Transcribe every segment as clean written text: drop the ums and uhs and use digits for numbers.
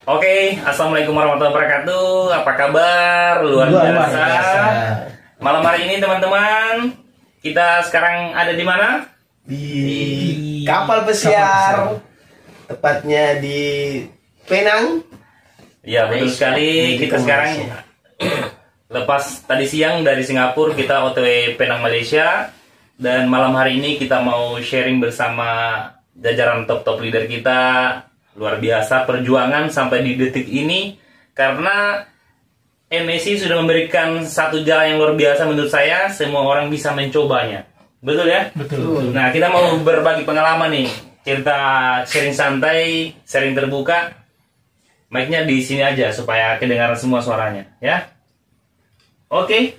Oke, assalamualaikum warahmatullahi wabarakatuh. Apa kabar? Luar biasa. Malam hari ini teman-teman, kita sekarang ada di mana? Di kapal pesiar, tepatnya di Penang. Ya betul sekali. Kita sekarang lepas tadi siang dari Singapura, kita OTW Penang Malaysia. Dan malam hari ini kita mau sharing bersama jajaran top leader kita. Luar biasa perjuangan sampai di detik ini, karena MSI sudah memberikan satu jalan yang luar biasa menurut saya. Semua orang bisa mencobanya. Betul ya? Betul. Nah, kita mau berbagi pengalaman nih. Cerita sharing santai, sharing terbuka. Mic-nya di sini aja supaya kedengaran semua suaranya, ya. Oke.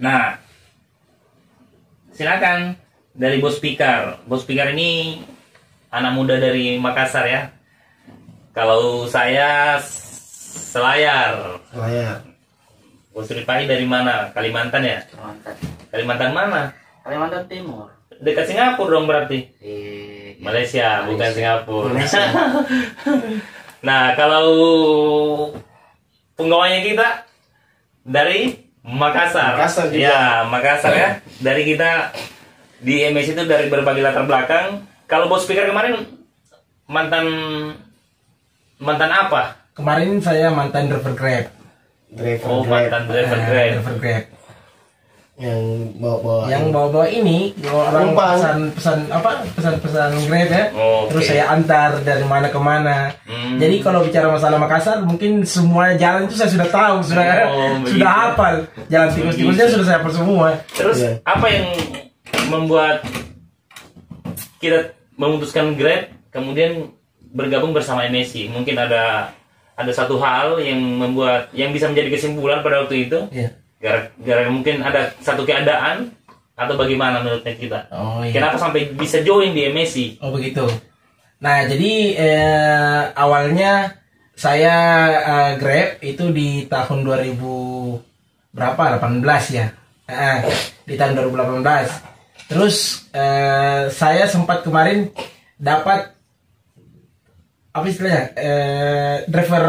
Nah, silakan dari Bos Pikar. Bos Pikar ini anak muda dari Makassar ya. Kalau saya Selayar. Bos Ripai dari mana? Kalimantan ya? Kalimantan. Kalimantan mana? Kalimantan Timur. Dekat Singapura dong berarti. Malaysia, bukan Singapura. Nah, kalau penggawanya kita dari Makassar. Makassar juga. Ya, Makassar ya. Dari kita di MS itu dari berbagai latar belakang. Kalau Bos Speaker kemarin mantan apa? Kemarin saya mantan driver Grab. Mantan driver Grab. Yang bawa Yang orang pesan Grab ya. Terus saya antar dari mana ke mana. Jadi kalau bicara masalah Makassar, mungkin semua jalan itu saya sudah tahu, sudah hafal. Jalan tikus-tikusnya sudah saya hafal semua. Terus apa yang membuat kita memutuskan Grab kemudian bergabung bersama MSI? Mungkin ada satu hal yang bisa menjadi kesimpulan pada waktu itu. Iya. Gara-gara mungkin ada satu keadaan atau bagaimana menurutnya kita? Iya. Kenapa sampai bisa join di MSI? Oh begitu. Nah jadi awalnya saya Grab itu di tahun 2000 berapa? 18 ya. Di tahun 2018. Terus saya sempat kemarin dapat apa istilahnya driver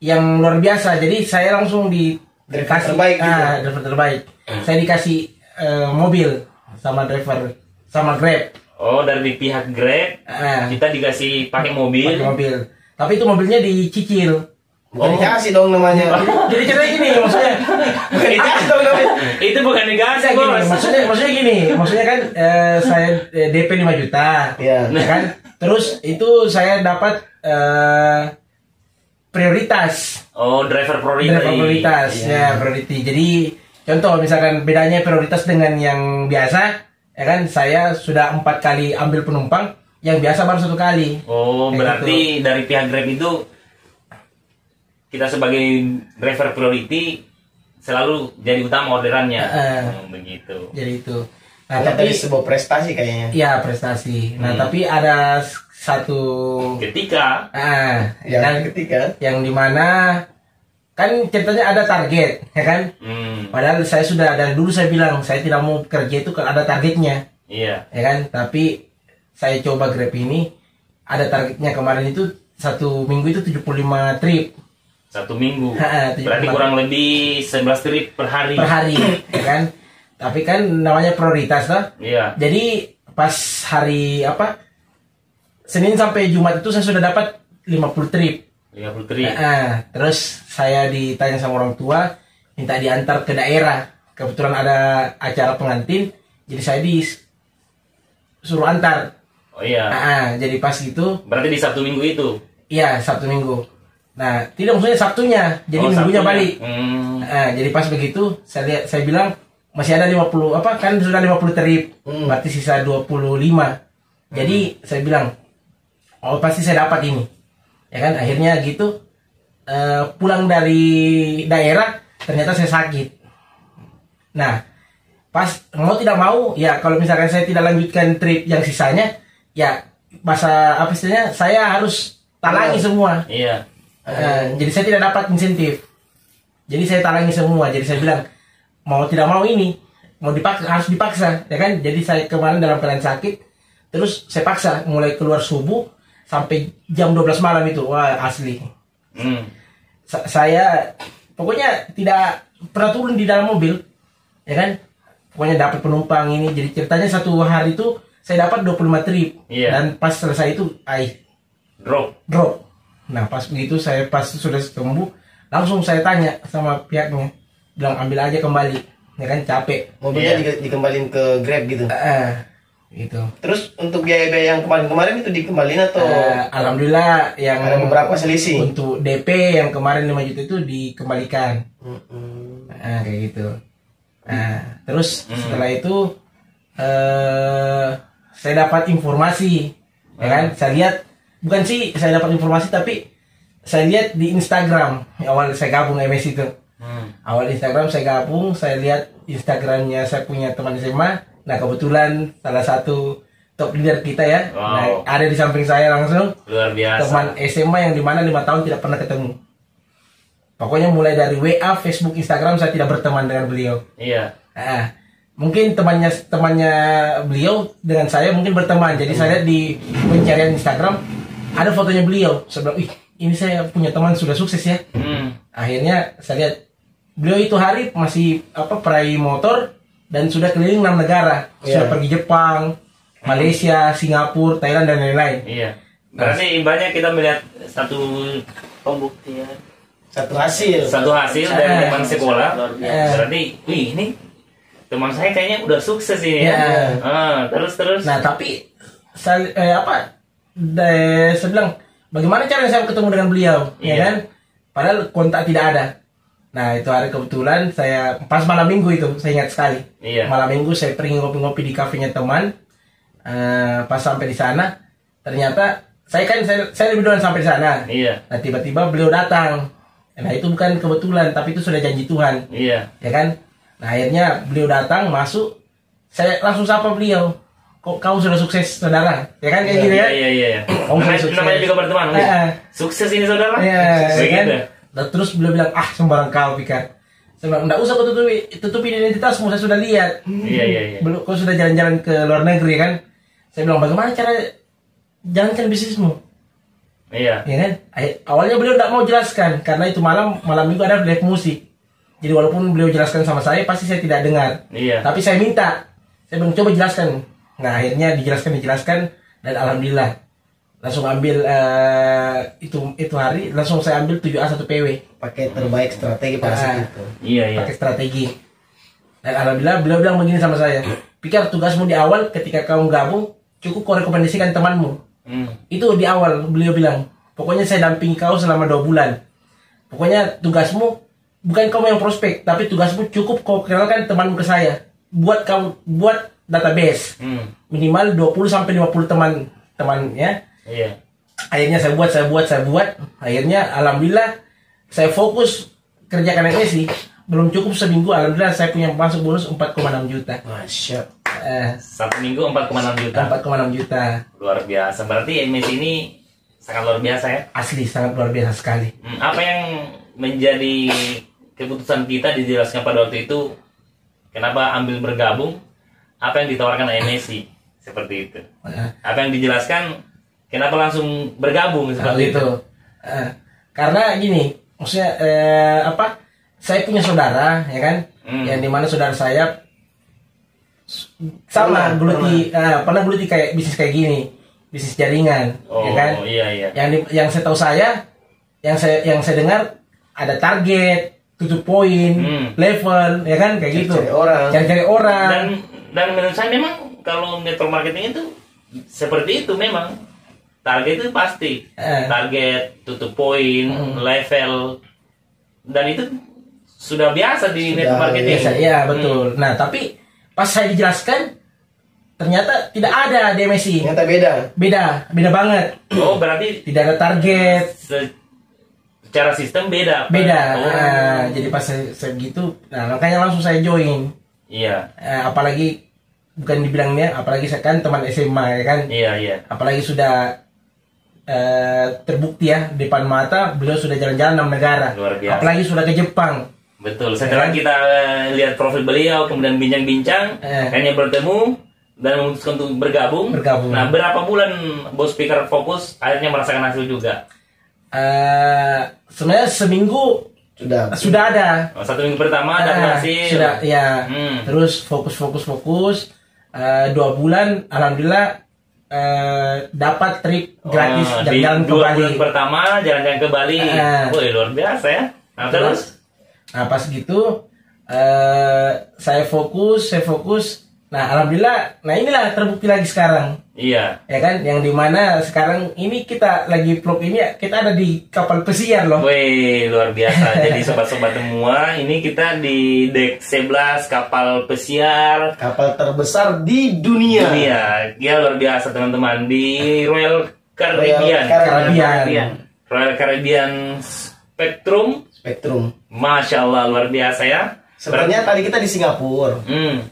yang luar biasa. Jadi saya langsung dikasih driver terbaik. Saya dikasih mobil sama Grab. Oh, dari pihak Grab kita dikasih pakai mobil. Tapi itu mobilnya dicicil. Bukan dikasih dong namanya. Jadi ceritanya gini, maksudnya Bukan dikasih dong namanya. Itu bukan dikasih, Bos. Maksudnya gini, maksudnya kan saya DP 5 juta. Iya. Kan? Terus itu saya dapat prioritas. Oh, driver Prioritas. Ya, priority. Jadi contoh misalkan bedanya prioritas dengan yang biasa, ya kan saya sudah 4 kali ambil penumpang, yang biasa baru 1 kali. Oh, berarti dari pihak Grab itu kita sebagai driver priority selalu jadi utama orderannya. Begitu. Jadi itu. Nah, Tapi sebuah prestasi kayaknya. Iya, prestasi. Nah, tapi ada satu ketika yang dimana kan ceritanya ada target, ya kan? Padahal saya sudah dari dulu saya bilang saya tidak mau kerja itu kalau ada targetnya. Iya. Ya kan? Tapi saya coba Grab ini ada targetnya kemarin itu 1 minggu itu 75 trip. 1 minggu. Berarti kurang lebih 11 trip per hari. Ya kan? Tapi kan namanya prioritas lah. Iya. Jadi pas hari Senin sampai Jumat itu saya sudah dapat 50 trip. 50 trip. Terus saya ditanya sama orang tua, minta diantar ke daerah. Kebetulan ada acara pengantin, jadi saya disuruh antar. Oh iya. Jadi pas gitu. Berarti di Sabtu Minggu itu? Iya, Sabtu Minggu. Nah, tidak maksudnya Sabtunya, jadi minggunya balik. Jadi pas begitu, saya bilang masih ada 50, kan sudah 50 trip, berarti sisa 25. Jadi saya bilang, oh pasti saya dapat ini. Ya kan, akhirnya gitu, pulang dari daerah, ternyata saya sakit. Nah, pas mau tidak mau, ya kalau misalkan saya tidak lanjutkan trip yang sisanya, ya saya harus talangi semua. Iya. Jadi saya tidak dapat insentif. Jadi saya talangi semua. Jadi saya bilang mau tidak mau ini harus dipaksa, ya kan? Jadi saya kemarin dalam keadaan sakit, terus saya paksa mulai keluar subuh sampai jam 12 malam itu. Wah, asli. Saya pokoknya tidak pernah turun di dalam mobil, ya kan? Pokoknya dapat penumpang ini. Jadi ceritanya satu hari itu saya dapat 25 trip. Dan pas selesai itu, drop. Nah, pas begitu saya pas sudah sembuh, langsung saya tanya sama pihaknya, bilang ambil aja kembali, ya kan, capek. Mobilnya dikembalin ke Grab gitu. Gitu. Terus untuk biaya-biaya yang kemarin-kemarin itu dikembaliin atau? Alhamdulillah yang ada beberapa selisih. Untuk DP yang kemarin 5 juta itu dikembalikan. Kayak gitu. Terus setelah itu saya dapat informasi, ya kan? Saya lihat, bukan sih saya dapat informasi, tapi saya lihat di Instagram. Awal saya gabung MS itu. Awal Instagram saya gabung, saya lihat Instagramnya saya punya teman SMA. Nah, kebetulan salah satu top leader kita ya, nah, ada di samping saya langsung. Luar biasa. Teman SMA yang dimana 5 tahun tidak pernah ketemu. Pokoknya mulai dari WA, Facebook, Instagram saya tidak berteman dengan beliau. Iya. Mungkin temannya beliau dengan saya mungkin berteman. Jadi saya lihat di pencarian Instagram ada fotonya beliau. Saya bilang, ini saya punya teman sudah sukses ya. Akhirnya saya lihat beliau itu hari masih peraih motor. Dan sudah keliling 6 negara, sudah pergi Jepang, Malaysia, Singapura, Thailand dan lain-lain. Iya. Berarti ibaratnya kita melihat satu pembuktian, satu hasil dari teman sekolah. Berarti, ini teman saya kayaknya udah sukses ini ya. Terus. Nah, tapi saya bilang, bagaimana cara saya ketemu dengan beliau, ya kan? Padahal kontak tidak ada. Nah, itu hari kebetulan saya pas malam minggu itu, saya ingat sekali. Malam minggu saya pergi ngopi-ngopi di kafenya teman. Pas sampai di sana, ternyata saya lebih duluan sampai di sana. Nah, tiba-tiba beliau datang. Nah, itu bukan kebetulan, tapi itu sudah janji Tuhan. Ya kan? Nah, akhirnya beliau datang, masuk. Saya langsung sapa beliau. Kok kau sudah sukses, saudara? Ya kan, kayak gini ya? Iya. Namanya juga berteman. Sukses ini, saudara? Iya, kan? Dan terus beliau bilang, sembarang kau pikir. Saya bilang, enggak usah kau tutupi identitasmu, saya sudah lihat. Iya. Belum, kau sudah jalan-jalan ke luar negeri kan? Saya bilang, bagaimana cara jalankan bisnismu? Iya. Ya kan? Awalnya beliau tidak mau jelaskan, karena itu malam minggu ada live musik. Jadi walaupun beliau jelaskan sama saya, pasti saya tidak dengar. Tapi saya minta, saya bilang, coba jelaskan. Nah, akhirnya dijelaskan, dan alhamdulillah. Langsung ambil itu hari langsung saya ambil 7A 1 PW. Pakai terbaik strategi pada saat itu. Iya. Pakai strategi. Dan alhamdulillah beliau bilang begini sama saya. Pikir tugasmu di awal ketika kamu gabung cukup kau rekomendasikan temanmu. Itu di awal beliau bilang. Pokoknya saya dampingi kau selama 2 bulan. Pokoknya tugasmu bukan kamu yang prospek, tapi tugasmu cukup kau kenalkan temanmu ke saya. Buat database. Minimal 20 sampai 50 teman ya. Iya. Akhirnya saya buat. Akhirnya alhamdulillah saya fokus kerjakan MSI. Belum cukup seminggu, alhamdulillah saya punya masuk bonus 4,6 juta. Masya. Satu minggu 4,6 juta. 4,6 juta. Luar biasa. Berarti MSI ini sangat luar biasa ya? Asli sangat luar biasa sekali. Apa yang menjadi keputusan kita dijelaskan pada waktu itu? Kenapa ambil bergabung? Apa yang ditawarkan MSI? Seperti itu. Apa yang dijelaskan? Kenapa langsung bergabung seperti itu? Karena gini, maksudnya saya punya saudara, ya kan, yang dimana saudara saya sama pernah geluti kayak bisnis kayak gini, bisnis jaringan, ya kan? Iya. Yang saya tahu yang saya dengar ada target, tutup poin, level, ya kan, kayak gitu. Cari-cari orang. Dan menurut saya memang kalau network marketing itu seperti itu memang. Target itu pasti, target, tutup poin, level, dan itu sudah biasa di network marketing. Iya, betul. Nah, tapi pas saya dijelaskan, ternyata tidak ada di MSI. Ternyata beda banget. Oh, berarti tidak ada target. Secara sistem beda. Jadi pas saya gitu, nah makanya langsung saya join. Iya. Apalagi bukan dibilangnya, apalagi saya kan teman SMA ya kan. Iya. Apalagi sudah terbukti ya depan mata beliau sudah jalan-jalan 6 negara. Luar biasa. Apalagi sudah ke Jepang. Betul. Setelah kita lihat profil beliau kemudian bincang-bincang, kayaknya bertemu dan memutuskan untuk bergabung. Nah, berapa bulan Bos Speaker fokus akhirnya merasakan hasil juga? Sebenarnya seminggu sudah ada. Oh, 1 minggu pertama ada hasil. Sudah, ya. Terus fokus. 2 bulan, alhamdulillah dapat trip gratis jalan-jalan ke Bali. 2 bulan pertama jalan-jalan ke Bali. Wih, luar biasa ya. Nah, terus? Nah, pas gitu saya fokus. Nah, alhamdulillah, nah inilah terbukti lagi sekarang. Iya. Ya kan, yang dimana sekarang ini kita lagi vlog ini, kita ada di kapal pesiar loh. Wih, luar biasa. Jadi sobat-sobat semua, ini kita di dek 11 kapal pesiar. Kapal terbesar di dunia. Ya, luar biasa teman-teman. Di Royal Caribbean. Royal Caribbean Spectrum. Masya Allah, luar biasa ya. Sebenarnya tadi kita di Singapura,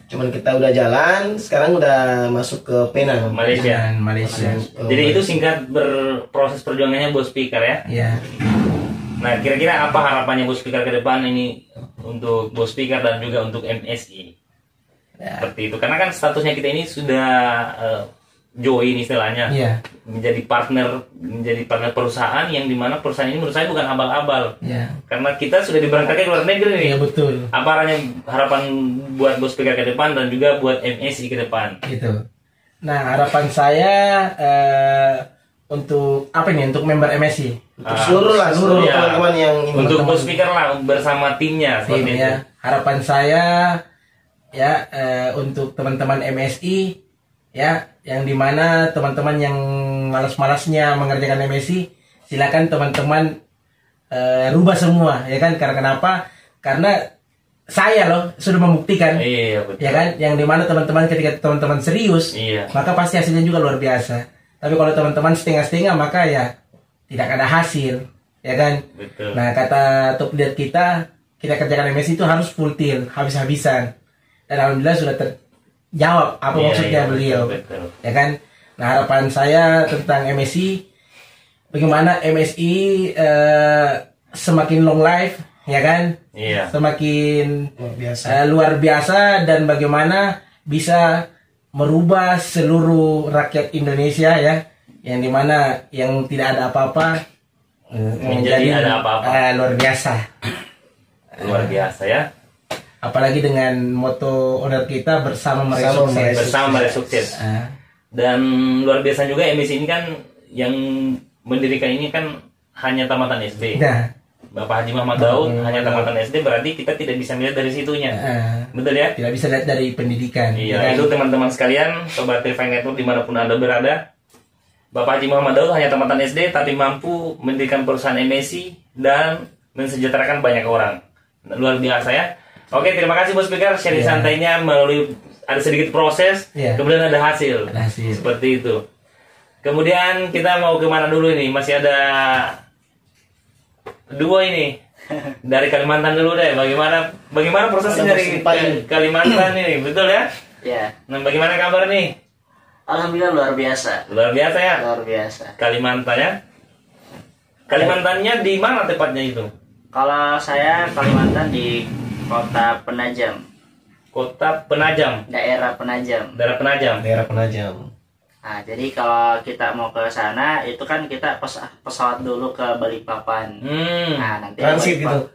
cuman kita udah jalan, sekarang udah masuk ke Penang, Malaysia. Jadi itu singkat berproses perjuangannya Bos Speaker ya. Iya. Nah, kira-kira apa harapannya Bos Speaker ke depan ini untuk Bos Speaker dan juga untuk MSI? Ya. Seperti itu, karena kan statusnya kita ini sudah join istilahnya, menjadi partner perusahaan yang dimana perusahaan ini menurut saya bukan abal-abal, karena kita sudah diberangkatkan ke luar negeri nih. Iya, betul. Apa harapan buat Bos Speaker ke depan dan juga buat MSI ke depan? Gitu. Nah, harapan saya untuk apa nih, untuk member MSI, untuk seluruh teman-teman yang ini. Untuk Bos Speaker lah bersama timnya. Harapan saya ya untuk teman-teman MSI ya, yang dimana teman-teman yang malas-malasnya mengerjakan MSI, silakan teman-teman rubah semua ya kan. Karena kenapa? Karena saya loh sudah membuktikan, ya kan, yang dimana teman-teman ketika teman-teman serius, maka pasti hasilnya juga luar biasa. Tapi kalau teman-teman setengah-setengah, maka ya tidak ada hasil, ya kan. Betul. Nah, kata top leader kita kerjakan MSI itu harus full tilt, habis-habisan. Dan alhamdulillah sudah jawab apa maksudnya beliau, betul. Ya kan. Nah, harapan saya tentang MSI, bagaimana MSI semakin long life, ya kan, semakin luar biasa, dan bagaimana bisa merubah seluruh rakyat Indonesia ya, yang dimana yang tidak ada apa-apa menjadi ada apa-apa. Luar biasa. Luar biasa ya. Apalagi dengan moto owner kita, bersama meraih sukses. Dan luar biasa juga MSI ini kan yang mendirikan ini kan hanya tamatan SD. Bapak Haji Muhammad Daud hanya tamatan SD, berarti kita tidak bisa melihat dari situnya. Betul ya? Tidak bisa lihat dari pendidikan. Iya, kan? Itu teman-teman sekalian, Sobat Trifine Network dimanapun Anda berada, Bapak Haji Muhammad Daud hanya tamatan SD tapi mampu mendirikan perusahaan MSI dan mensejahterakan banyak orang. Luar biasa ya. Oke, terima kasih Bos Speaker, sharing santainya melalui ada sedikit proses, kemudian ada hasil. Seperti itu. Kemudian kita mau kemana dulu ini? Masih ada 2 ini dari Kalimantan dulu deh. Bagaimana prosesnya dari Kalimantan ini, betul ya? Iya. Nah, bagaimana kabar nih? Alhamdulillah luar biasa. Luar biasa ya? Luar biasa. Kalimantan ya? Kalimantannya di mana tepatnya itu? Kalau saya Kalimantan di Kota Penajam. Kota Penajam. Daerah Penajam. Daerah Penajam. Nah, jadi kalau kita mau ke sana itu kan kita pesawat dulu ke Balikpapan. Nah, nanti transit gitu.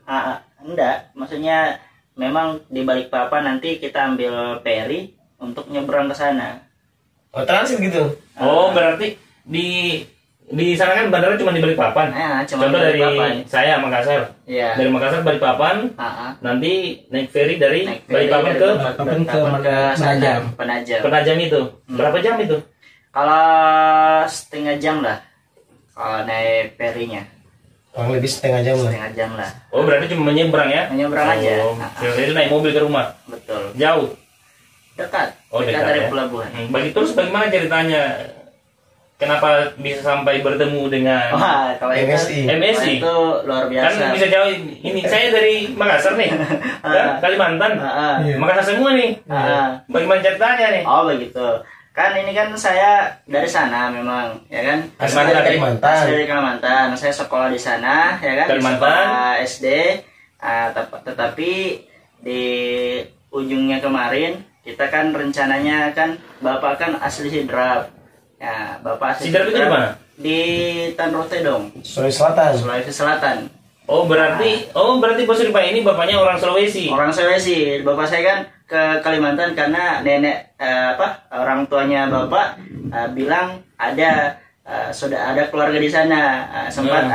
Enggak, maksudnya memang di Balikpapan nanti kita ambil ferry untuk nyebrang ke sana. Oh, transit gitu. Oh, berarti di sana kan bandara cuma di Balikpapan. Contoh dari saya Makassar. Iya. Dari Makassar Balikpapan. Nanti naik ferry dari Balikpapan ke Penajam. Penajam itu. Berapa jam itu? Kalau setengah jam lah. Kalau naik ferrynya. Kurang lebih setengah jam lah. Setengah jam lah. Oh, berarti cuma menyeberang ya? Menyeberang aja. Jadi naik mobil ke rumah. Betul. Jauh. Dekat. Oh, dekat dari ya? pelabuhan. Bagaimana ceritanya? Kenapa bisa sampai bertemu dengan kalau MSI? Itu luar biasa. Kan bisa jauh. Ini saya dari Makassar nih, Kalimantan. Makassar semua nih. Bagaimana ceritanya nih? Oh begitu. Kan ini kan saya dari sana memang, ya kan? Dari Kalimantan. Saya sekolah di sana, ya kan? Kalimantan. Sekolah SD. Tetapi di ujungnya kemarin kita kan rencananya kan Bapak kan asli Sidrap. Ya, Bapak asli Sidrap itu di mana? Di Tanrote dong, Sulawesi Selatan. Sulawesi Selatan. Oh berarti Bos Ripa ini bapaknya orang Sulawesi. Orang Sulawesi. Bapak saya kan ke Kalimantan karena nenek orang tuanya Bapak bilang sudah ada keluarga di sana. Sempat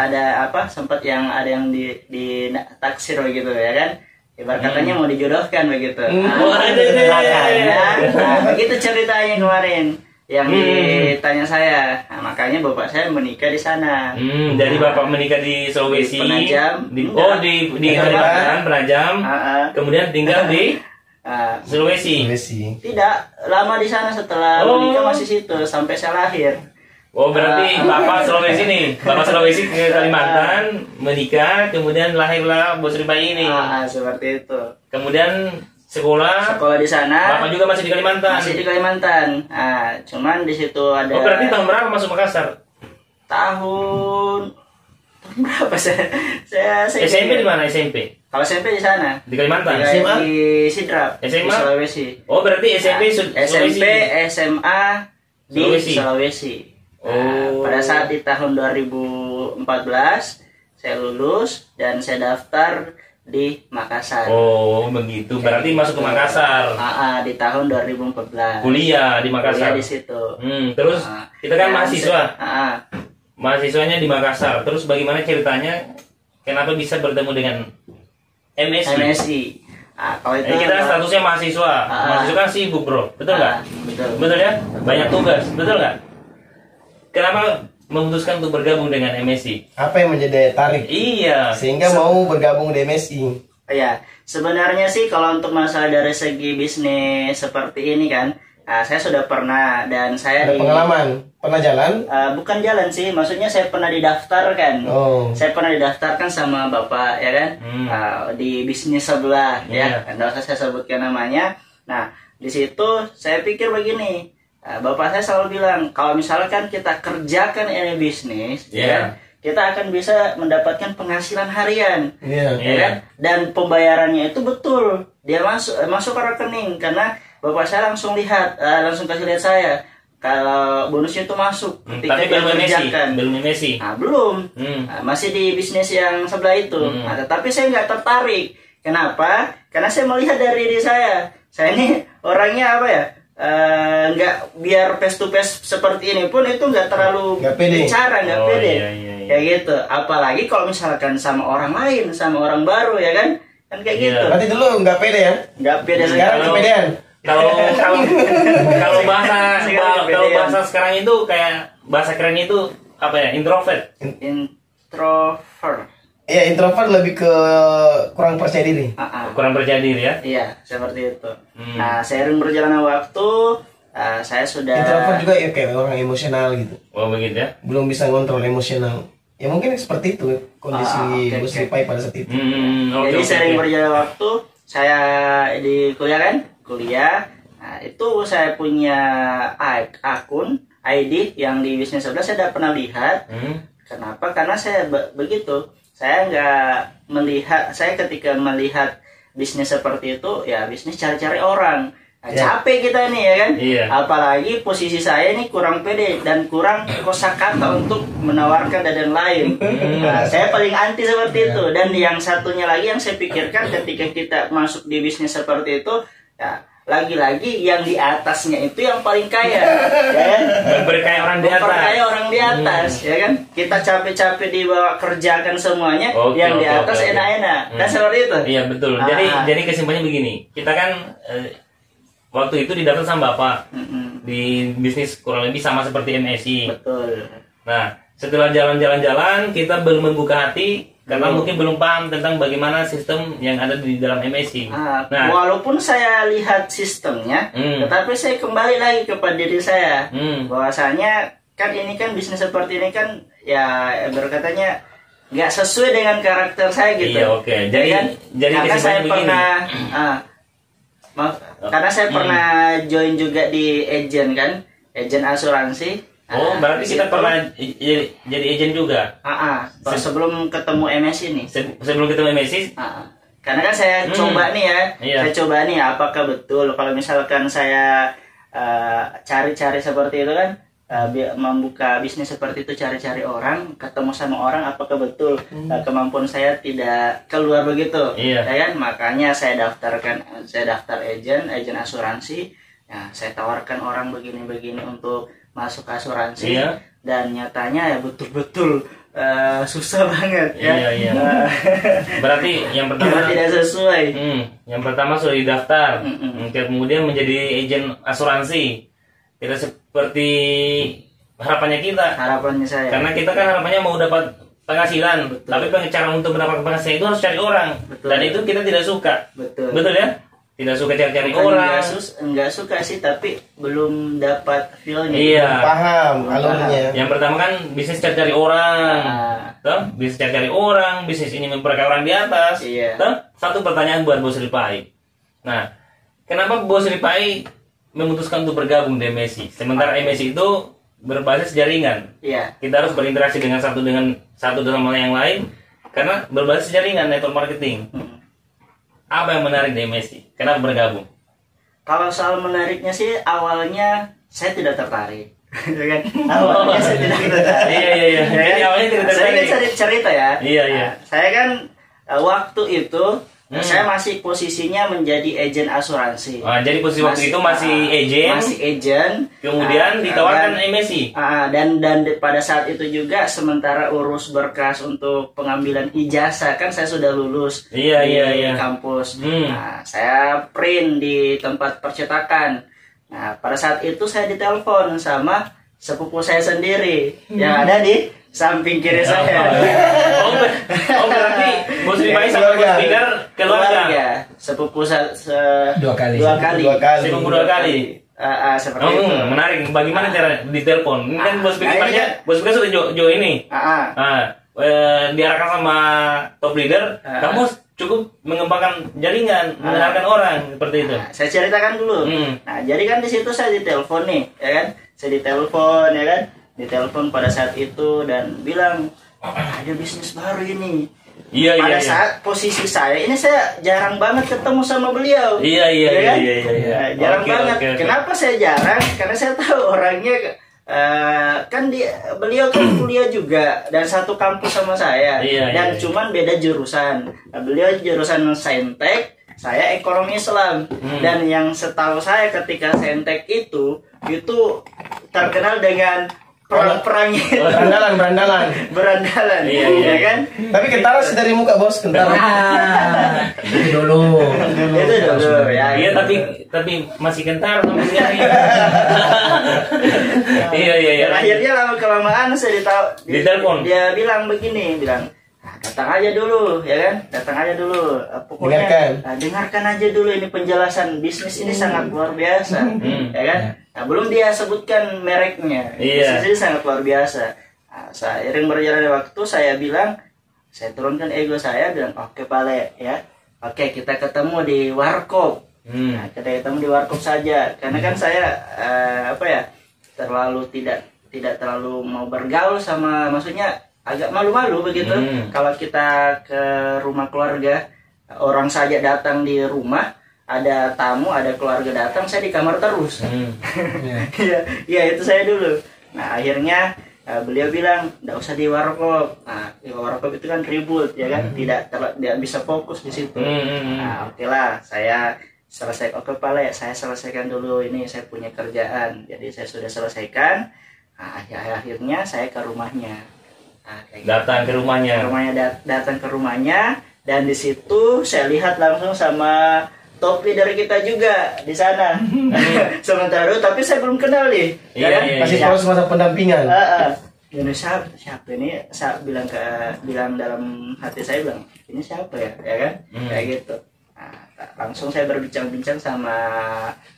sempat yang di taksir begitu ya kan. Ibarat katanya mau dijodohkan begitu. Begitu ceritanya kemarin yang ditanya saya. Nah, makanya bapak saya menikah di sana. Jadi bapak menikah di Sulawesi. Penajam. Di Kalimantan, Penajam. Kemudian tinggal di Sulawesi. Tidak lama di sana, setelah menikah masih situ sampai saya lahir. Oh berarti bapak Sulawesi nih, bapak Sulawesi ke Kalimantan menikah, kemudian lahirlah Bos Ripa ini. Seperti itu. Kemudian sekolah di sana. Bapak juga masih di Kalimantan. Masih di Kalimantan. Cuman di situ ada. Oh berarti tahun berapa masuk Makassar? Tahun berapa saya SMP di mana SMP? Kalau SMP di sana. Di Kalimantan. Di Sidrap. SMA? Di Sulawesi. Oh berarti SMP Sulawesi. SMP SMA di Sulawesi. Pada saat di tahun 2014 saya lulus dan saya daftar di Makassar. Oh begitu, berarti masuk ke Makassar. Di tahun 2014. Kuliah di Makassar. Kuliah di situ. Terus kita kan mahasiswa. Mahasiswanya di Makassar. Terus bagaimana ceritanya? Kenapa bisa bertemu dengan MSI? MSI. Kalau itu kita statusnya mahasiswa. Mahasiswa kan sibuk bro, betul nggak? Betul ya. Banyak tugas, betul nggak? Kenapa memutuskan untuk bergabung dengan MSI? Apa yang menjadi tarik? Iya. Sehingga mau bergabung di MSI. Iya, sebenarnya sih kalau untuk masalah dari segi bisnis seperti ini kan, saya sudah pernah dan saya ada pengalaman, pernah jalan? Bukan jalan sih, maksudnya saya pernah didaftarkan. Saya pernah didaftarkan sama bapak ya kan, di bisnis sebelah ya, nggak usah saya sebutkan namanya. Nah di situ saya pikir begini. Bapak saya selalu bilang kalau misalkan kita kerjakan ini bisnis, ya kan, kita akan bisa mendapatkan penghasilan harian, ya kan, dan pembayarannya itu betul dia masuk ke rekening karena bapak saya langsung kasih lihat saya kalau bonusnya itu masuk ketika tapi dia kerjakan. Belum MSI. Belum, masih di bisnis yang sebelah itu. Tetapi saya nggak tertarik. Kenapa? Karena saya melihat dari diri saya ini orangnya apa ya? Nggak biar face to face seperti ini pun itu nggak terlalu bicara, nggak pede kayak gitu. Apalagi kalau misalkan sama orang lain, sama orang baru ya kan kayak gitu. Berarti dulu nggak pede ya? Nggak pede. Sekarang kepedean. Kalau bahasa sekarang itu kayak bahasa keren itu apa ya? Introvert. Iya, introvert lebih ke kurang percaya diri. Kurang percaya diri ya? Iya, seperti itu. Nah, seiring berjalannya waktu, saya sudah. Introvert juga ya kayak orang emosional gitu. Oh begitu ya? Belum bisa ngontrol emosional. Ya mungkin seperti itu kondisi Bos Ripa pada saat itu. Jadi seiring berjalannya waktu, saya di kuliah. Nah, itu saya punya akun ID yang di bisnis sebelah saya tidak pernah lihat. Kenapa? Karena saya begitu. Saya nggak melihat, saya ketika melihat bisnis seperti itu, ya bisnis cari-cari orang. Capek kita nih ya kan, apalagi posisi saya ini kurang pede dan kurang kosakata untuk menawarkan dan lain. Saya paling anti seperti itu. Dan yang satunya lagi yang saya pikirkan ketika kita masuk di bisnis seperti itu, ya lagi-lagi yang di atasnya itu yang paling kaya, ya kan? Berkaya orang di atas. Berkaya orang di atas, ya kan? Kita capek-capek dibawa kerjakan semuanya, yang di atas enak-enak. Kan seperti itu? Iya betul. Jadi kesimpulannya begini, kita kan waktu itu didaftar sama bapak di bisnis kurang lebih sama seperti MSI. Betul. Nah setelah jalan-jalan kita belum membuka hati. Karena mungkin belum paham tentang bagaimana sistem yang ada di dalam MSI. Walaupun saya lihat sistemnya, tetapi saya kembali lagi kepada diri saya. Bahwasanya kan ini kan bisnis seperti ini kan ya berkatanya nggak sesuai dengan karakter saya gitu. Iya oke. Jadi karena saya pernah karena saya pernah join juga di agen asuransi. Berarti kita pernah jadi agen juga. Sebelum ketemu MSI nih. Sebelum ketemu MSI, Karena kan saya coba nih ya, saya coba nih apakah betul kalau misalkan saya cari-cari seperti itu kan, membuka bisnis seperti itu, cari-cari orang, ketemu sama orang, apakah betul kemampuan saya tidak keluar begitu, ya kan? Makanya saya daftar agen asuransi, ya, saya tawarkan orang begini-begini untuk masuk asuransi, dan nyatanya ya betul-betul susah banget ya. Berarti yang pertama tidak sesuai. Yang pertama sudah didaftar, kemudian menjadi agen asuransi. Tidak seperti harapannya kita. Harapannya saya. Karena kita kan harapannya mau dapat penghasilan, tapi cara untuk mendapatkan penghasilan itu harus cari orang. Dan itu kita tidak suka. Betul ya? Tidak suka cari-cari orang. Enggak suka sih, tapi belum dapat feel-nya. Iya. Paham alurnya. Yang pertama kan bisnis cari-cari orang. Bisnis cari-cari orang, bisnis ini memperkaya orang di atas. Satu pertanyaan buat Bos Ripai. Nah, kenapa Bos Ripai memutuskan untuk bergabung di MSI? Sementara MSI itu berbasis jaringan. Kita harus berinteraksi dengan satu dengan yang lain karena berbasis jaringan, network marketing. Apa yang menarik di MSI? Kenapa bergabung? Kalau soal menariknya sih, awalnya saya tidak tertarik. Awalnya saya tidak tertarik. Iya. Jadi awalnya tidak tertarik. Saya cerita ya. Iya. Saya kan waktu itu saya masih posisinya menjadi agen asuransi. Jadi posisi waktu itu masih agen. Kemudian ditawarkan MSI. Dan pada saat itu juga sementara urus berkas untuk pengambilan ijazah, kan saya sudah lulus di kampus. Nah, saya print di tempat percetakan. Nah, pada saat itu saya ditelepon sama sepupu saya sendiri yang ada di samping kiri saya. Berarti Bos Ripai sama Bos Fikar keluarga. Sepupu dua kali. Sepupu 2 kali. Seperti itu. Menarik. Bagaimana cara ditelepon? Ini kan Bos Fikar sudah jo ini. Diarahkan sama top leader, kamu cukup mengembangkan jaringan, mengenalkan orang seperti itu. Saya ceritakan dulu. Nah, jadi kan di situ saya ditelepon nih, ya kan? Saya ditelepon, ya kan? Ditelepon pada saat itu dan bilang ada bisnis baru ini. Pada saat posisi saya ini, saya jarang banget ketemu sama beliau. Jarang banget. Kenapa saya jarang? Karena saya tahu orangnya kan beliau kan kuliah juga dan satu kampus sama saya, dan cuman beda jurusan. Beliau jurusan saintek, saya ekonomi Islam. Dan yang setahu saya ketika saintek itu terkenal dengan perang-perangnya, berandalan, ya kan? Tapi kentara sih dari muka, Bos, kentara. Itu dulu. Ya. Iya, tapi masih kentara sama sekali. Iya. Akhirnya lama-kelamaan saya ditelepon. Dia bilang begini, datang aja dulu, ya kan? Datang aja dulu. Pokoknya dengarkan aja dulu ini penjelasan bisnis ini sangat luar biasa, ya kan? Nah, belum dia sebutkan mereknya. Bisnis ini sangat luar biasa. Nah, seiring berjalannya waktu, saya turunkan ego saya, bilang oke Pale, ya. Oke, kita ketemu di warkop. Nah, kita ketemu di warkop saja. Karena kan saya terlalu tidak terlalu mau bergaul sama, maksudnya agak malu-malu begitu. Kalau kita ke rumah keluarga, orang saja datang di rumah, ada tamu, ada keluarga datang, saya di kamar terus. Iya, itu saya dulu. Nah, akhirnya beliau bilang nggak usah di warkop. Nah, di warkop itu kan ribut, ya kan? Tidak bisa fokus di situ. Nah, oke lah, saya saya selesaikan dulu ini, saya punya kerjaan, jadi saya sudah selesaikan. Nah, akhirnya saya ke rumahnya. Datang ke rumahnya. Datang ke rumahnya, dan di situ saya lihat langsung sama top leader kita juga di sana. Sementara tapi saya belum kenal nih. Masih proses masa pendampingan. Ini siapa ini? Saya bilang dalam hati saya, bilang ini siapa ya kan? Kayak gitu. Nah, langsung saya berbincang-bincang sama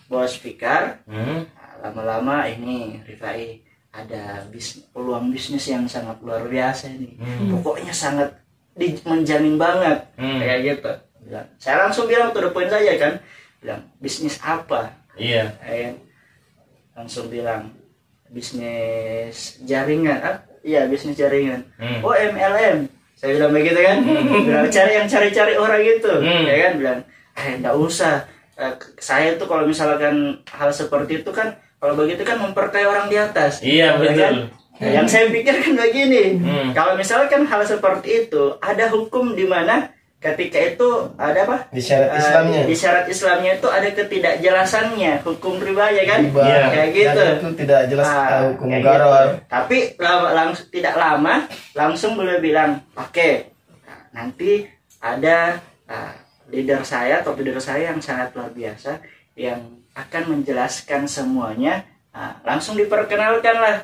Bos Fikar. Lama-lama ini Rifai ada peluang bisnis yang sangat luar biasa ini. Pokoknya sangat menjamin banget, kayak gitu. Saya langsung bilang to the point saja kan, bilang bisnis apa? Langsung bilang bisnis jaringan. Bisnis jaringan. Oh, MLM. Saya bilang begitu kan. Bilang cari orang itu. Ya kan bilang, enggak usah. Saya tuh kalau misalkan hal seperti itu kan, kalau begitu kan memperkaya orang di atas. Iya, betul. Kan? Yang saya pikirkan begini, kalau misalkan hal seperti itu, ada hukum di mana ketika itu ada apa? Di syarat Islamnya. Di syarat Islamnya itu ada ketidakjelasannya, hukum riba ya kan? Riba. Kayak gitu. Dan itu tidak jelas hukum kayak gharar. gitu. Tapi langsung tidak lama langsung beliau bilang, oke, nanti ada leader saya, top leader saya yang sangat luar biasa yang akan menjelaskan semuanya. Langsung diperkenalkan lah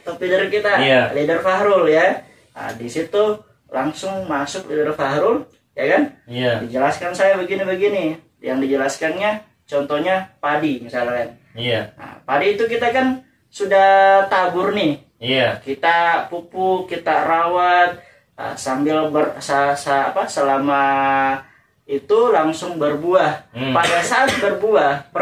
top leader kita, leader Fahrul ya. Di situ langsung masuk leader Fahrul, ya kan? Dijelaskan saya begini-begini. Yang dijelaskannya, contohnya padi misalnya. Nah, padi itu kita kan sudah tabur nih. Kita pupuk, kita rawat sambil selama itu langsung berbuah. Pada saat berbuah,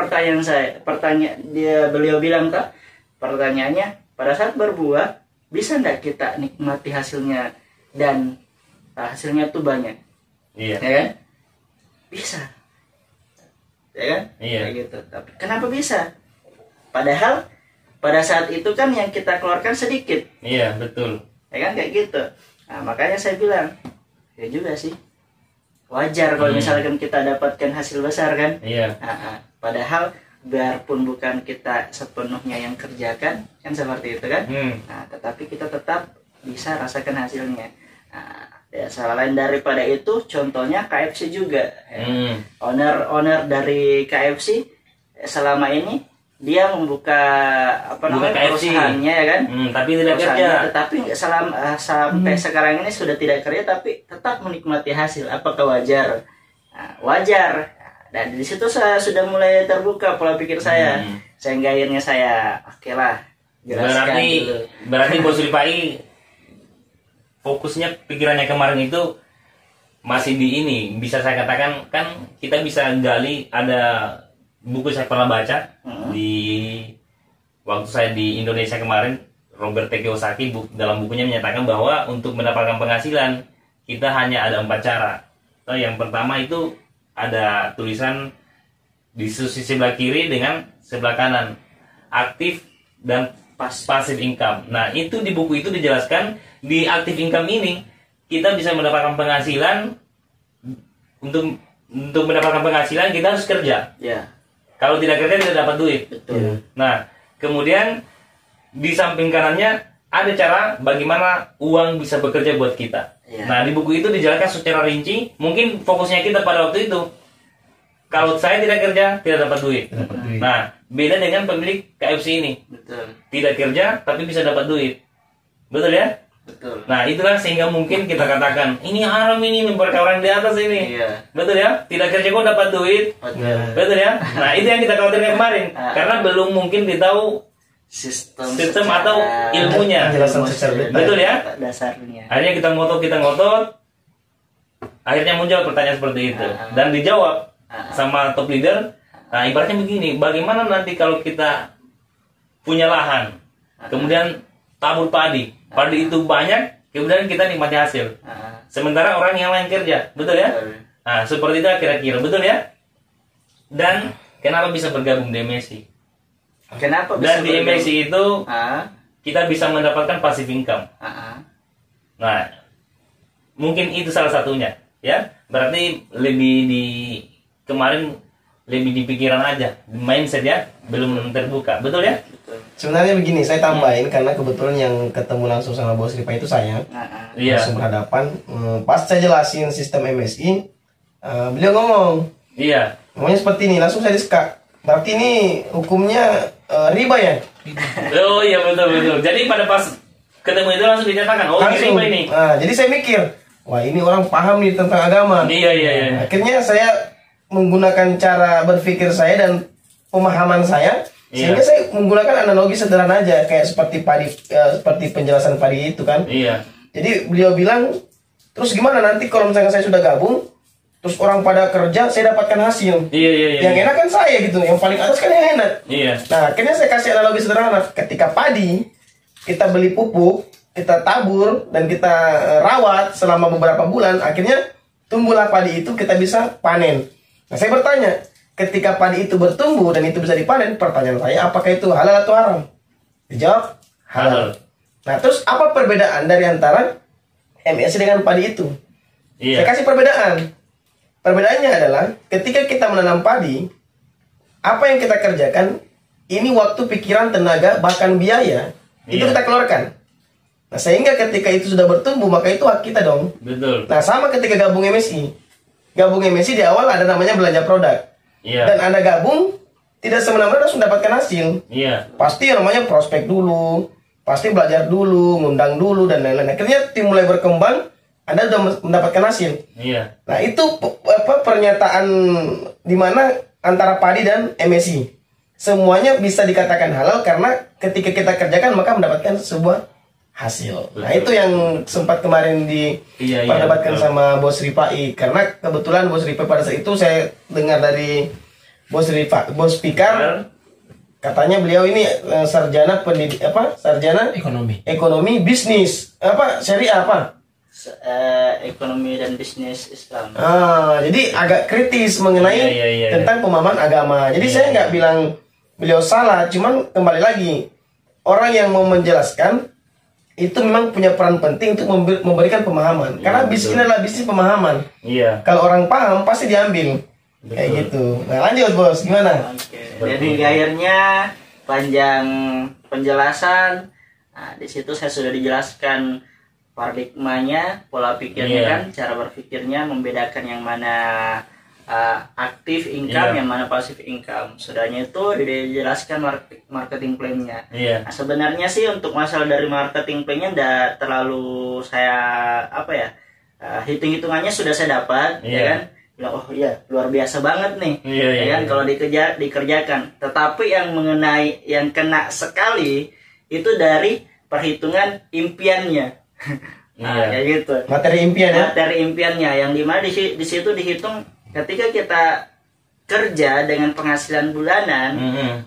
beliau bilang tak? Pertanyaannya, pada saat berbuah bisa enggak kita nikmati hasilnya dan hasilnya tuh banyak? Ya kan? Bisa. Ya kan? Kayak gitu. Tapi kenapa bisa? Padahal pada saat itu kan yang kita keluarkan sedikit. Iya, betul. Ya kan kayak gitu. Nah, makanya saya bilang, ya juga sih. Wajar kalau misalkan kita dapatkan hasil besar kan? Padahal biarpun bukan kita sepenuhnya yang kerjakan, kan seperti itu kan? Nah, tetapi kita tetap bisa rasakan hasilnya. Nah, ya, selain daripada itu, contohnya KFC juga. Owner dari KFC selama ini dia membuka perusahaannya ya kan? Tapi tidak kerja. Tetapi sampai sekarang ini sudah tidak kerja, tapi tetap menikmati hasil. Apakah wajar? Nah, wajar. Dan di situ saya sudah mulai terbuka pola pikir saya, sehingga akhirnya saya oke lah jelaskan dulu. Berarti Bos Ripai fokusnya pikirannya kemarin itu masih di ini, bisa saya katakan kan kita bisa gali, ada buku saya pernah baca di waktu saya di Indonesia kemarin, Robert T. Kiyosaki dalam bukunya menyatakan bahwa untuk mendapatkan penghasilan kita hanya ada 4 cara. Yang pertama itu ada tulisan di sisi sebelah kiri dengan sebelah kanan, aktif dan passive income. Nah, itu di buku itu dijelaskan, di active income ini kita bisa mendapatkan penghasilan. Untuk mendapatkan penghasilan kita harus kerja. Kalau tidak kerja tidak dapat duit. Betul. Nah, kemudian di samping kanannya ada cara bagaimana uang bisa bekerja buat kita. Nah, di buku itu dijelaskan secara rinci. Mungkin fokusnya kita pada waktu itu, kalau saya tidak kerja tidak dapat duit. Nah, beda dengan pemilik KFC ini. Betul. Tidak kerja tapi bisa dapat duit. Betul ya? Betul. Nah, itulah sehingga mungkin kita katakan ini haram, ini memperkaya orang di atas ini. Betul ya? Tidak kerja kok dapat duit. Betul ya? Nah, itu yang kita khawatirkan kemarin. Karena belum mungkin ditahu sistem atau ilmunya. Betul ya? Dasarnya. Akhirnya kita ngotot. Akhirnya muncul pertanyaan seperti itu. Dan dijawab sama top leader. Nah, ibaratnya begini, bagaimana nanti kalau kita punya lahan, kemudian tabur padi itu banyak, kemudian kita nikmati hasil. Sementara orang yang lain kerja, betul ya? Nah, seperti itu kira-kira, betul ya? Dan kenapa bisa bergabung di MSI? Kenapa bisa? Dan di MSI itu kita bisa mendapatkan passive income. Nah, mungkin itu salah satunya, ya. Berarti kemarin lebih di pikiran aja, mindset ya, belum terbuka, betul ya? Sebenarnya begini, saya tambahin karena kebetulan yang ketemu langsung sama Bos Ripai itu saya, langsung berhadapan. Pas saya jelasin sistem MSI, beliau ngomong, ngomongnya seperti ini, langsung saya disekak. Berarti ini hukumnya riba ya? Oh iya, betul. Jadi pada pas ketemu itu langsung dinyatakan, oh langsung, riba ini. Jadi saya mikir, wah ini orang paham nih tentang agama. Iya. Akhirnya saya menggunakan cara berpikir saya dan pemahaman saya, sehingga saya menggunakan analogi sederhana aja, kayak seperti padi, seperti penjelasan padi itu kan. Jadi beliau bilang, terus gimana nanti kalau misalnya saya sudah gabung, terus orang pada kerja, saya dapatkan hasil. Yang enak kan saya gitu, yang paling atas kan yang enak. Nah, akhirnya saya kasih analogi sederhana, ketika padi kita beli pupuk, kita tabur dan kita rawat selama beberapa bulan, akhirnya tumbuhlah padi itu, kita bisa panen. Nah, saya bertanya, ketika padi itu bertumbuh dan itu bisa dipanen, pertanyaan saya, apakah itu halal atau haram? Dijawab halal. Nah, terus apa perbedaan dari antara MSI dengan padi itu? Saya kasih perbedaan. Perbedaannya adalah ketika kita menanam padi, apa yang kita kerjakan, ini waktu, pikiran, tenaga, bahkan biaya, itu kita keluarkan. Nah, sehingga ketika itu sudah bertumbuh, maka itu hak kita dong. Betul. Nah, sama ketika gabung MSI. Gabung MSI di awal ada namanya belanja produk. Dan Anda gabung, tidak semena-mena langsung dapatkan hasil. Pasti namanya prospek dulu, pasti belajar dulu, ngundang dulu, dan lain-lain. Akhirnya tim mulai berkembang, Anda sudah mendapatkan hasil. Nah, itu pernyataan di mana antara padi dan MSI. Semuanya bisa dikatakan halal karena ketika kita kerjakan maka mendapatkan sebuah hasil. Nah, itu yang sempat kemarin diperdebatkan sama Bos Ripai, karena kebetulan Bos Ripai pada saat itu saya dengar dari Bos Pikar, katanya beliau ini sarjana sarjana ekonomi bisnis syariah ekonomi dan bisnis Islam. Jadi agak kritis mengenai tentang pemahaman agama. Jadi saya nggak bilang beliau salah, cuman kembali lagi, orang yang mau menjelaskan itu memang punya peran penting untuk memberikan pemahaman. Karena bisnis ini adalah bisnis pemahaman. Kalau orang paham pasti diambil. Kayak gitu. Nah, lanjut Bos, gimana? Jadi akhirnya panjang penjelasan. Nah, di situ saya sudah dijelaskan paradigmanya, pola pikirnya kan, cara berpikirnya, membedakan yang mana aktif income, yang mana pasif income. Sudahnya itu dijelaskan marketing plan-nya. Nah, sebenarnya sih untuk masalah dari marketing plan-nya tidak terlalu saya hitung-hitungannya sudah saya dapat, ya kan? Bilang, oh iya luar biasa banget nih, ya kan? Kalau dikerjakan. Tetapi yang mengenai yang kena sekali itu dari perhitungan impiannya. Nah, kayak gitu. Materi impian ya. Materi impiannya yang dimana di situ dihitung ketika kita kerja dengan penghasilan bulanan.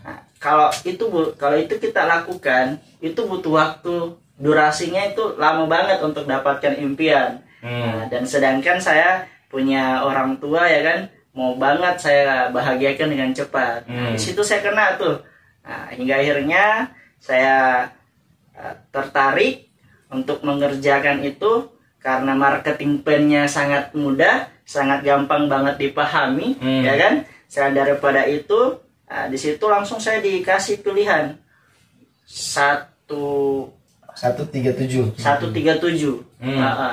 Nah, kalau itu kita lakukan, itu butuh waktu, durasinya itu lama banget untuk dapatkan impian. Nah, dan sedangkan saya punya orang tua, ya kan, mau banget saya bahagiakan dengan cepat. Nah, di situ saya kena tuh. Nah, hingga akhirnya saya tertarik untuk mengerjakan itu karena marketing plan-nya sangat mudah, sangat gampang banget dipahami, ya kan? Selain daripada itu, di situ langsung saya dikasih pilihan 137.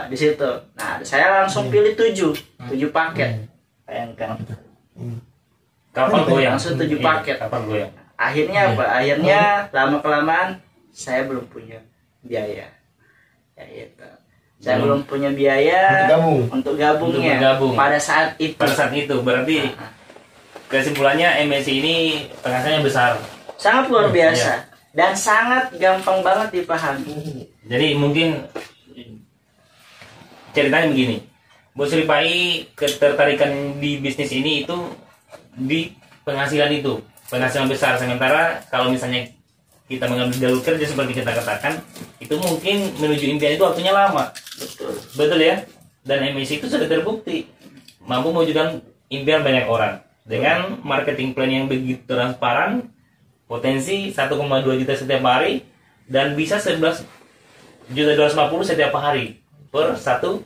Di situ. Nah, saya langsung pilih 7 paket. Bayangkan. Kapan goyang? Langsung 7 paket. Kapan goyang? Akhirnya apa? Akhirnya lama-kelamaan saya belum punya biaya. Ya itu. Saya belum punya biaya untuk gabungnya. Pada saat itu berarti kesimpulannya MSI ini penghasilannya besar. Sangat luar biasa dan sangat gampang banget dipahami. Jadi mungkin ceritanya begini. Bos Ripai ketertarikan di bisnis ini itu di penghasilan besar. Sementara kalau misalnya kita mengambil jalur kerja seperti kita katakan, itu mungkin menuju impian itu waktunya lama. Betul ya. Dan MSI itu sudah terbukti mampu mewujudkan impian banyak orang dengan marketing plan yang begitu transparan, potensi 1,2 juta setiap hari dan bisa 11.250 setiap hari per satu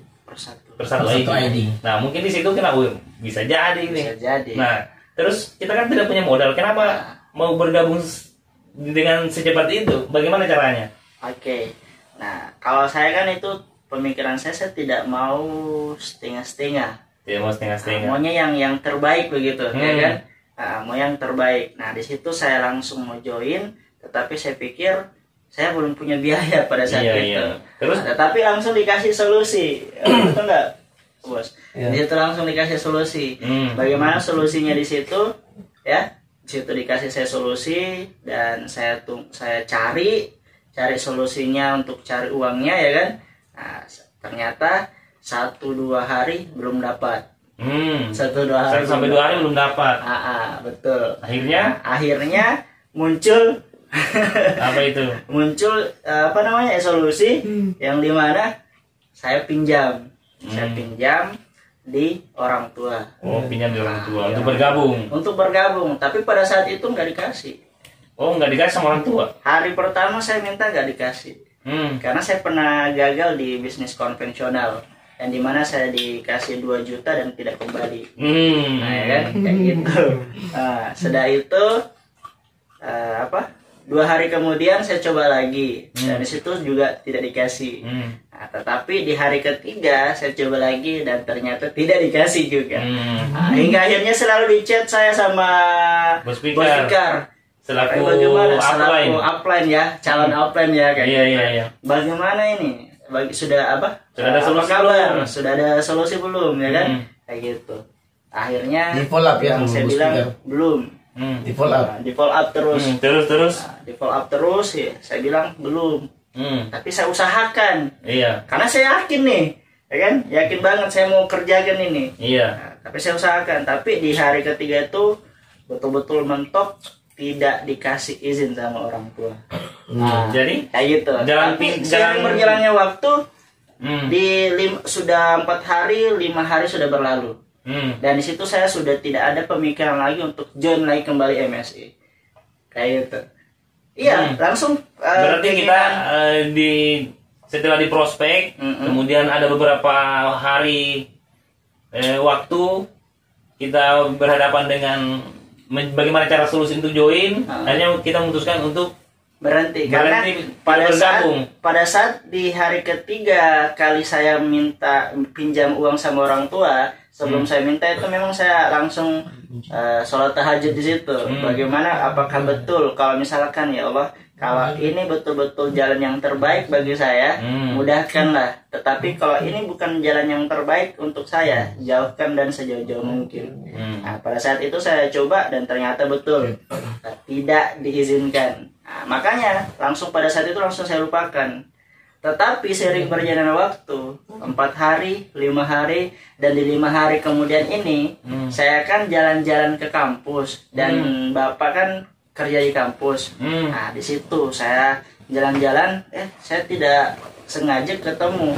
ID. Nah, mungkin di situ kenapa bisa jadi nih. Nah, terus kita kan tidak punya modal, kenapa mau bergabung dengan secepat itu? Bagaimana caranya? Oke. Nah, kalau saya kan itu pemikiran saya tidak mau setengah-setengah. Tidak mau setengah-setengah. Maunya yang terbaik begitu, ya kan? Mau yang terbaik. Nah, di situ saya langsung mau join, tetapi saya pikir saya belum punya biaya pada saat itu. Terus? Nah, tetapi langsung dikasih solusi. Betul enggak, Bos? Di situ langsung dikasih solusi. Bagaimana solusinya di situ? Ya. Di situ dikasih saya solusi dan saya cari solusinya untuk cari uangnya, ya kan. Nah, ternyata 1-2 hari belum dapat. 1-2 hari sampai 2 hari belum dapat. Betul. Akhirnya akhirnya muncul Apa itu? Muncul solusi yang dimana saya pinjam. Saya pinjam di orang tua. Oh, pinjam di orang tua untuk bergabung. Untuk bergabung, tapi pada saat itu nggak dikasih. Oh, nggak dikasih sama orang tua? Hari pertama saya minta nggak dikasih. Karena saya pernah gagal di bisnis konvensional, yang dimana saya dikasih 2 juta dan tidak kembali. Nah, ya kan, kayak gitu. Nah, setelah itu 2 hari kemudian saya coba lagi, dan di situ juga tidak dikasih. Nah, tetapi di hari ketiga saya coba lagi dan ternyata tidak dikasih juga. Nah, hingga akhirnya selalu dicat saya sama Bos Fikar. Selaku bagaimana? Selaku upline ya, calon upline ya kayak gitu. Iya. Bagaimana ini? Sudah ada solusi kabar? Sudah ada solusi belum ya kan? Kayak gitu. Akhirnya di follow up ya, saya bilang belum. Di follow up. Di follow up terus. Terus. Di follow up terus ya. Saya bilang belum. Tapi saya usahakan. Iya. Karena saya yakin nih, ya kan? Yakin banget saya mau kerjakan ini. Iya. Nah, tapi saya usahakan. Tapi di hari ketiga itu betul-betul mentok, tidak dikasih izin sama orang tua. Nah, jadi kayak gitu. Seiring berjalannya waktu, sudah 4 hari, 5 hari sudah berlalu. Dan di situ saya sudah tidak ada pemikiran lagi untuk join lagi kembali MSI. Kayak gitu. Iya, langsung. Berarti kita setelah di prospek, kemudian ada beberapa hari waktu kita berhadapan dengan bagaimana cara solusi untuk join, akhirnya kita memutuskan untuk berhenti karena pada saat di hari ketiga kali saya minta pinjam uang sama orang tua, sebelum saya minta itu memang saya langsung sholat tahajud di situ. Bagaimana, apakah betul kalau misalkan ya Allah, kalau ini betul-betul jalan yang terbaik bagi saya, mudahkanlah. Tetapi kalau ini bukan jalan yang terbaik untuk saya, jauhkan dan sejauh-jauh mungkin. Nah, pada saat itu saya coba dan ternyata betul tidak diizinkan. Nah, makanya pada saat itu langsung saya lupakan. Tetapi sering berjalannya waktu, 4 hari, 5 hari, dan di 5 hari kemudian ini, saya kan jalan-jalan ke kampus dan Bapak kan kerja di kampus. Nah, di situ saya jalan-jalan, saya tidak sengaja ketemu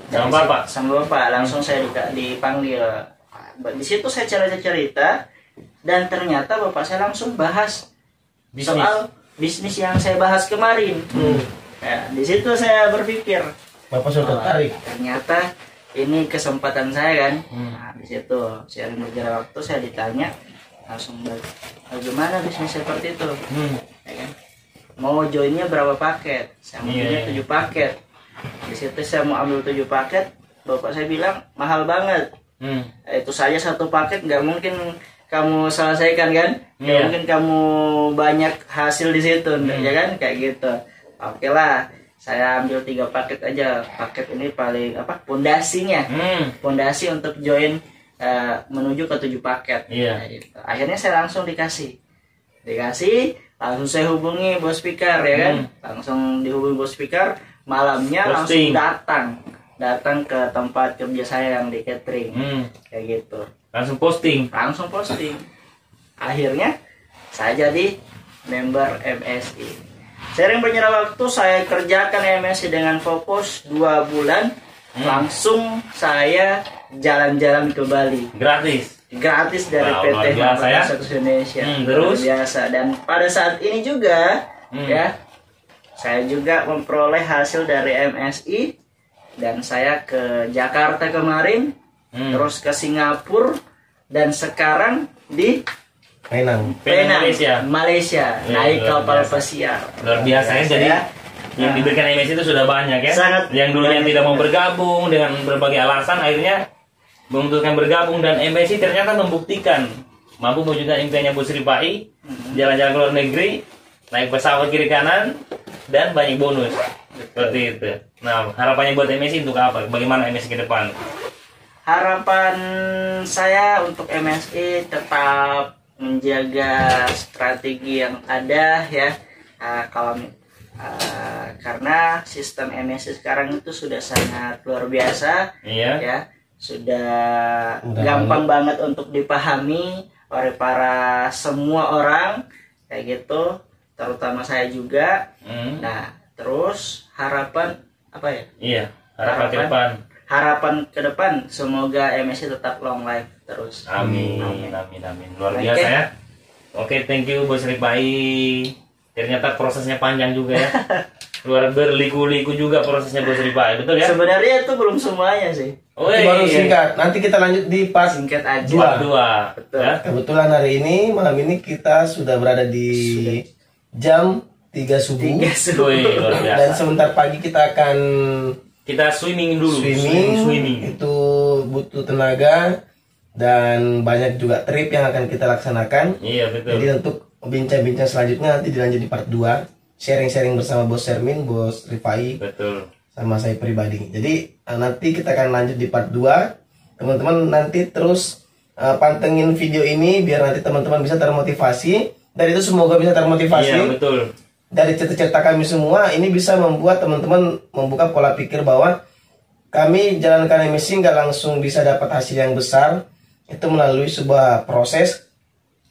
sama Bapak. Langsung saya dipanggil. Di situ saya cerita dan ternyata Bapak saya langsung bahas soal bisnis yang saya bahas kemarin. Ya, di situ saya berpikir, Bapak sudah tertarik. Ternyata ini kesempatan saya kan. Nah, di situ seiring berjalan waktu saya ditanya langsung, bagaimana bisnis seperti itu, ya kan? Mau joinnya berapa paket? Saya ambilnya 7 paket. Di situ saya mau ambil 7 paket, Bapak saya bilang mahal banget. Itu saja 1 paket nggak mungkin kamu selesaikan kan? Nggak mungkin kamu banyak hasil di situ, ya kan? Kayak gitu. Oke lah, saya ambil 3 paket aja. Paket ini paling pondasinya, pondasi untuk join menuju ke 7 paket. Nah, gitu. Akhirnya saya langsung dikasih, langsung saya hubungi Bos Fikar ya kan, langsung dihubungi Bos Fikar. Malamnya langsung datang ke tempat kerja saya yang di catering, kayak gitu. Langsung posting. Akhirnya saya jadi member MSI. Sering berjalan waktu saya kerjakan MSI dengan fokus 2 bulan. Langsung saya jalan-jalan ke Bali gratis dari PT Masyarakat Indonesia. Terus biasa. Dan pada saat ini juga ya, saya juga memperoleh hasil dari MSI dan saya ke Jakarta kemarin, terus ke Singapura dan sekarang di Penang, Malaysia. Naik kapal pesiar. Luar biasa ya. Jadi yang diberikan MSI itu sudah banyak ya. Yang dulunya tidak mau bergabung dengan berbagai alasan, akhirnya memutuskan bergabung, dan MSI ternyata membuktikan mampu mewujudkan impiannya Bu Sri Pai, jalan-jalan ke luar negeri, naik pesawat kiri kanan, dan banyak bonus. Seperti itu. Nah, harapannya buat MSI untuk apa? Bagaimana MSI ke depan? Harapan saya untuk MSI tetap menjaga strategi yang ada ya. Karena sistem MSI sekarang itu sudah sangat luar biasa, ya, sudah gampang banget untuk dipahami oleh semua orang kayak gitu. terutama saya juga. Nah, terus harapan apa ya? Iya, harapan ke depan. Harapan ke depan semoga MSI tetap long life terus. Amin. Luar biasa ya. Oke, thank you Bos Rifai. Ternyata prosesnya panjang juga ya. Luar berliku-liku juga prosesnya Bos Rifai, betul ya? Sebenarnya itu belum semuanya sih. Oh, baru singkat. Nanti kita lanjut di part singkat aja. Part 2. Betul. Ya? Kebetulan malam ini kita sudah berada di jam 3 subuh. Luar biasa. Dan sebentar pagi kita akan swimming dulu. Swimming. Itu butuh tenaga dan banyak juga trip yang akan kita laksanakan. Iya, betul. Jadi untuk bincang-bincang selanjutnya nanti dilanjut di part 2. Sharing-sharing bersama Bos Shermin, Bos Rifai. Betul. Sama saya pribadi. Jadi nanti kita akan lanjut di part 2. Teman-teman nanti terus pantengin video ini biar nanti teman-teman bisa termotivasi. Dan itu semoga bisa termotivasi. Iya, betul. Dari cerita-cerita kami semua ini bisa membuat teman-teman membuka pola pikir bahwa kami jalankan MSI nggak langsung bisa dapat hasil yang besar. Itu melalui sebuah proses.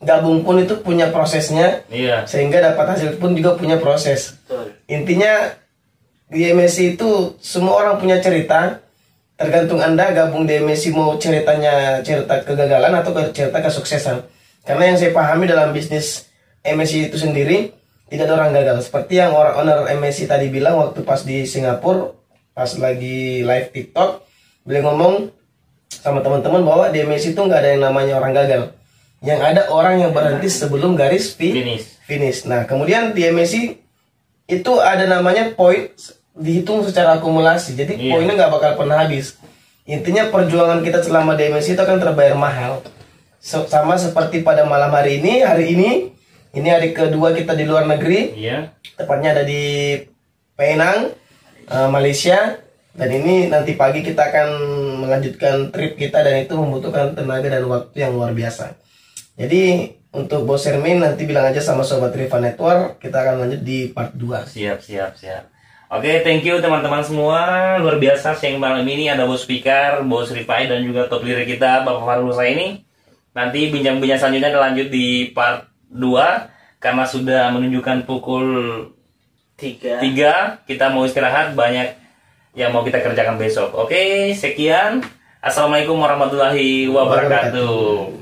Gabung pun itu punya prosesnya. Iya. Sehingga dapat hasil pun juga punya proses. Betul. Intinya di MSI itu semua orang punya cerita. Tergantung Anda gabung di MSI mau ceritanya cerita kegagalan atau cerita kesuksesan. Karena yang saya pahami dalam bisnis MSI itu sendiri tidak ada orang gagal. Seperti yang orang owner MSI tadi bilang waktu pas di Singapura, pas lagi live TikTok, beliau ngomong sama teman-teman bahwa di MSI itu nggak ada yang namanya orang gagal. Yang ada orang yang berhenti sebelum garis finish. Nah, kemudian di MSI itu ada namanya poin dihitung secara akumulasi. Jadi poinnya nggak bakal pernah habis. Intinya perjuangan kita selama di MSI itu akan terbayar mahal. Sama seperti pada malam hari ini hari kedua kita di luar negeri. Iya. Tepatnya ada di Penang, Malaysia. Dan ini nanti pagi kita akan melanjutkan trip kita dan itu membutuhkan tenaga dan waktu yang luar biasa. Jadi untuk Bos Shermin nanti bilang aja sama Sobat Riva Network, kita akan lanjut di part 2. Siap. Oke, thank you teman-teman semua. Luar biasa siang malam ini ada Bos Fikar, Bos Rifai dan juga top leader kita Bapak Farul ini. Nanti bincang-bincang selanjutnya lanjut di part 2 karena sudah menunjukkan pukul 3. Kita mau istirahat, banyak yang mau kita kerjakan besok. Oke, sekian. Assalamualaikum warahmatullahi wabarakatuh.